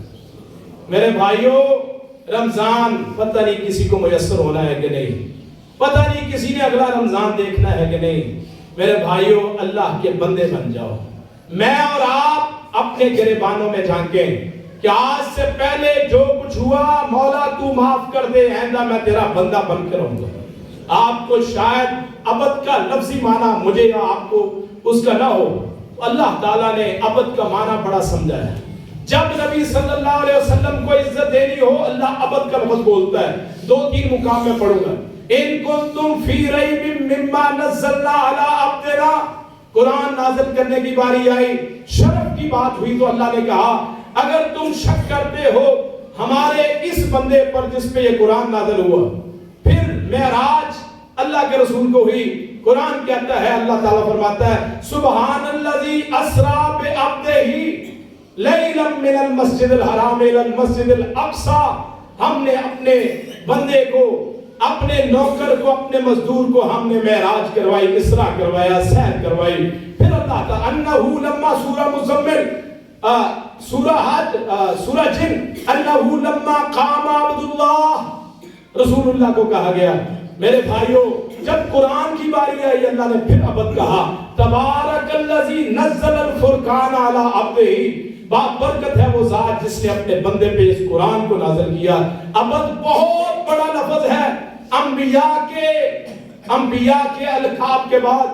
میرے بھائیوں، رمضان پتہ نہیں کسی کو میسر ہونا ہے کہ نہیں، پتہ نہیں کسی نے اگلا رمضان دیکھنا ہے کہ نہیں۔ میرے بھائیوں، اللہ کے بندے بن جاؤ۔ میں اور آپ اپنے گریبانوں میں جھانکیں کہ آج سے پہلے جو کچھ ہوا مولا تو معاف کر دے، آئندہ میں تیرا بندہ بن کر رہوں گا۔ آپ کو شاید ابد کا لفظی معنی مجھے یا آپ کو اس کا نہ ہو، اللہ تعالیٰ نے ابد کا معنی بڑا سمجھا ہے۔ جب نبی صلی اللہ علیہ وسلم کو عزت دینی ہو اللہ ابد کا لفظ بولتا ہے۔ 2-3 مقام میں پڑھوں گا۔ ان کنتم فی ریب مما نزلنا علی عبدنا، قرآن نازل کرنے کی باری آئی، شرف کی بات ہوئی تو اللہ نے کہا اگر تم شک کرتے ہو ہمارے اس بندے پر جس پہ یہ قرآن نازل ہوا۔ پھر معراج اللہ کے رسول کو ہوئی، قرآن کہتا ہے، اللہ تعالیٰ فرماتا ہے سبحان الذی اسرا بعبدہ لیلا من المسجد الحرام الی المسجد الاقصی۔ ہم نے اپنے بندے کو، اپنے نوکر کو، اپنے مزدور کو ہم نے معراج کروائی، اسرا کروایا، سیر کروائی۔ پھر اللہ تعالیٰ انہو لما سورہ مزمل، سورہ حج، سورہ جن، انہو لما قام عبد اللہ، رسول اللہ کو کہا گیا۔ میرے بھائیوں، جب قرآن کی باری آئی اللہ نے پھر ابد کہا تبارک الذی نزل الفرقان علی عبدہ، برکت ہے وہ ذات جس نے اپنے بندے پہ اس قرآن کو نازل کیا۔ ابد بہت بڑا لفظ ہے، انبیاء کے القاب کے بعد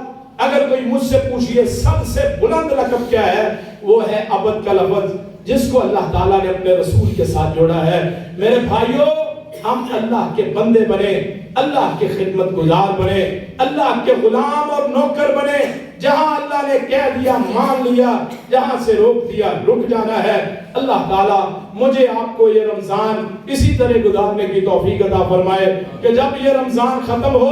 اگر کوئی مجھ سے پوچھئے سب سے بلند لقب کیا ہے، وہ ہے ابد کا لفظ، جس کو اللہ تعالیٰ نے اپنے رسول کے ساتھ جوڑا ہے۔ میرے بھائیوں، ہم اللہ کے بندے بنے، اللہ کے خدمت گزار بنے، اللہ کے غلام اور نوکر بنے۔ جہاں اللہ نے کہہ دیا مان لیا، جہاں سے روک دیا رک جانا ہے۔ اللہ تعالیٰ مجھے آپ کو یہ رمضان اسی طرح گزارنے کی توفیق عطا فرمائے کہ جب یہ رمضان ختم ہو،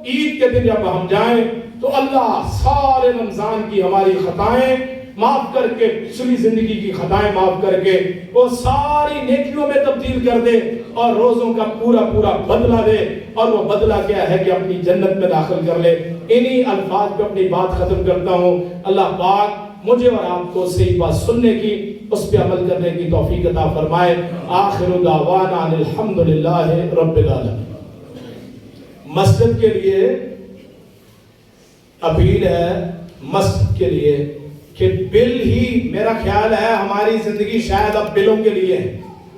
عید کے دن جب ہم جائیں تو اللہ سارے رمضان کی ہماری خطائیں معاف کر کے، پچھلی زندگی کی خطائیں معاف کر کے وہ ساری نیکیوں میں تبدیل کر دے اور روزوں کا پورا پورا بدلہ دے۔ اور وہ بدلہ کیا ہے کہ اپنی جنت میں داخل کر لے۔ انہی الفاظ پہ اپنی بات ختم کرتا ہوں۔ اللہ پاک مجھے اور آپ کو صحیح بات سننے کی، اس پہ عمل کرنے کی توفیق عطا فرمائے۔ آخر دعوانا الحمدللہ رب العالمین۔ مسجد کے لیے اپیل ہے، مسجد کے لیے کہ بل ہی، میرا خیال ہے ہماری زندگی شاید اب بلوں کے لیے ہے۔